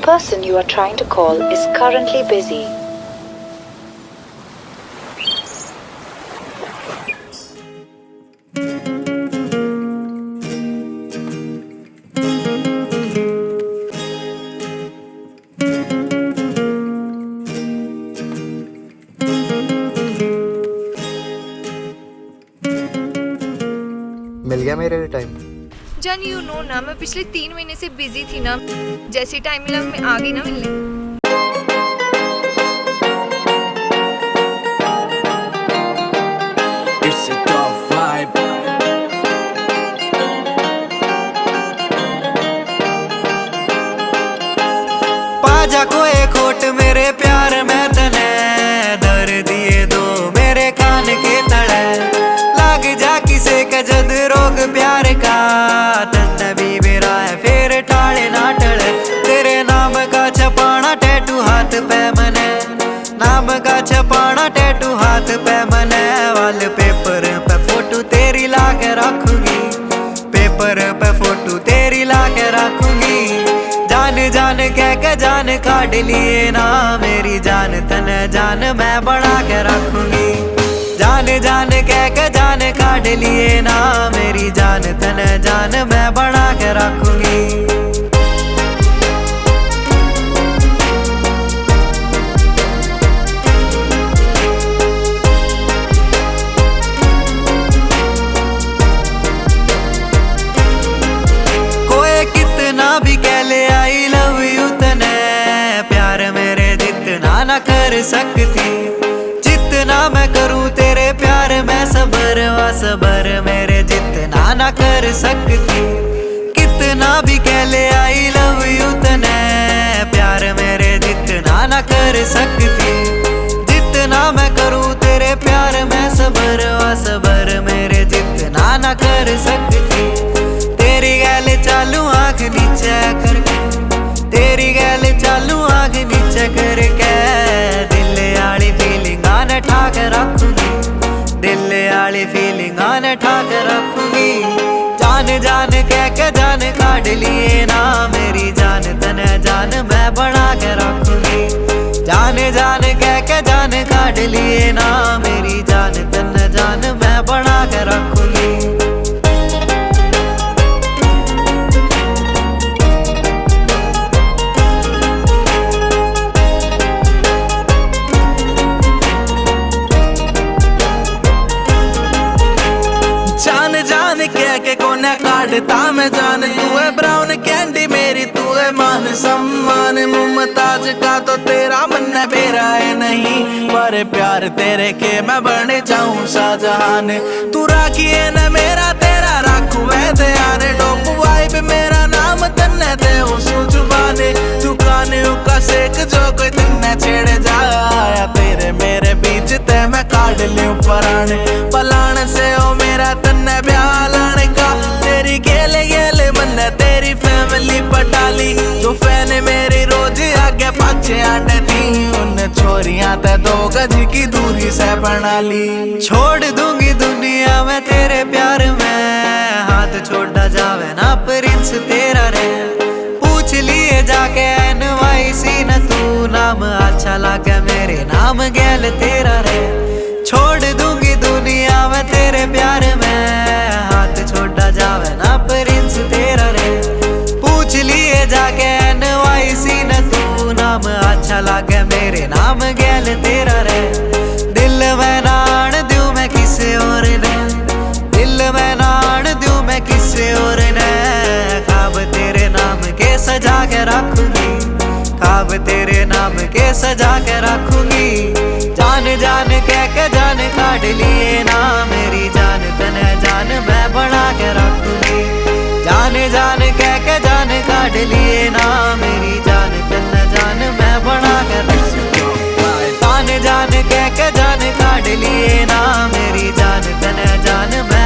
person you are trying to call is currently busy. मिल गया मेरे लिए टाइम। जान यू नो ना, मैं पिछले 3 महीने से बिजी थी ना, जैसे टाइम मिला मैं आ गई ना मिलने। It's a tough vibe. पाजा कोई खोट मेरे प्यार में तने दर दिए दो मेरे कान के तड़े लाग जा किसे का जद रोग प्यार का तन भी मेरा है फिर टाले ना टले तेरे नाम का छपाना टैटू हाथ पे मने नाम का छपाना टैटू हाथ पे मने वाल पेपर पे फोटो तेरी ला के रखूंगी पेपर पे फोटो तेरी ला के रखूंगी जान जान कह के जान काट लिए ना मेरी जान तन जान मैं बना के रखूंगी जान जान कह के जान काट लिए ना मेरी जान तन जान मैं बना के रखूंगी। कोई कितना भी कह ले आई लव यू तने प्यार मेरे जितना ना कर सकती जितना मैं करूं तेरे प्यार में सबर व सबर मेरे जितना ना कर सकती कितना भी कह ले आई लव यू तने प्यार मेरे जितना ना कर सकती जितना मैं करूं तेरे प्यार में सबर व सबर मेरे जितना ना कर सकती तेरी गैल चालू आंख नीचे करके तेरी गैल चालू आंख नीचे करके दिल आली फीलिंग आने ठाक रखूंगी दिल आली फीलिंग आने ठाक रखूंगी जान जान कह के जान काट लिए ना मेरी जान तने जान मैं बना के रखूंगी जान जान कह के जान काट लिए ना मेरी जान तने जान मैं बना के रखूंगी। जान जान कह के कोने काटता मैं जान तू है ब्राउन कैंडी मेरी तू है मान सम्मान मुमताज का तो तेरा मन मेरा है नहीं पर प्यार तेरे के मैं बन जाऊं शाहजहान तू राखिए न मेरा तेरा राखू है ध्यान डोप वाइब मेरा नाम तन्ने दे जुबाने तू काने का सेक जो कोई तन्ने छेड़ जाया तेरे मेरे बीच ते मैं काट लियूं पराने पलाण से ओ मेरा तन्ने ब्यालन का तेरी गेले गेले मन तेरी फैमिली पटाली जो फैन मेरी रोज आगे पाछे आंडे थी उन छोरियां ते 2 गज की दूरी से बना ली छोड़ दूंगी दुनिया में तेरे प्यार में हाथ छोड़ा जावे ना प्रिंस तेरा रे पूछ लिए जाके NYC न तू नाम अच्छा लगे मेरे नाम गैल तेरा रे छोड़ दूंगी दुनिया में तेरे प्यार में हाथ छोड़ा जावे ना प्रिंस तेरा रे पूछ लिए जाके NYC न तू नाम अच्छा लगे मेरे नाम गैल तेरा रे दिल में नान दूं मैं किसी और ने दिल में नान दूं मैं किसी और ने ख्वाब तेरे नाम के सजा के रखूंगी ख्वाब तेरे नाम के सजा के रखूंगी जान जान कह के जान काट लिए ना मेरी जान तने जान मैं बना के रखूंगी जान जान कह के जान काट लिए ना मेरी जान तने जान मैं बना के रखूंगी जान जान कह के जान काट लिए ना मेरी जान तने जान मैं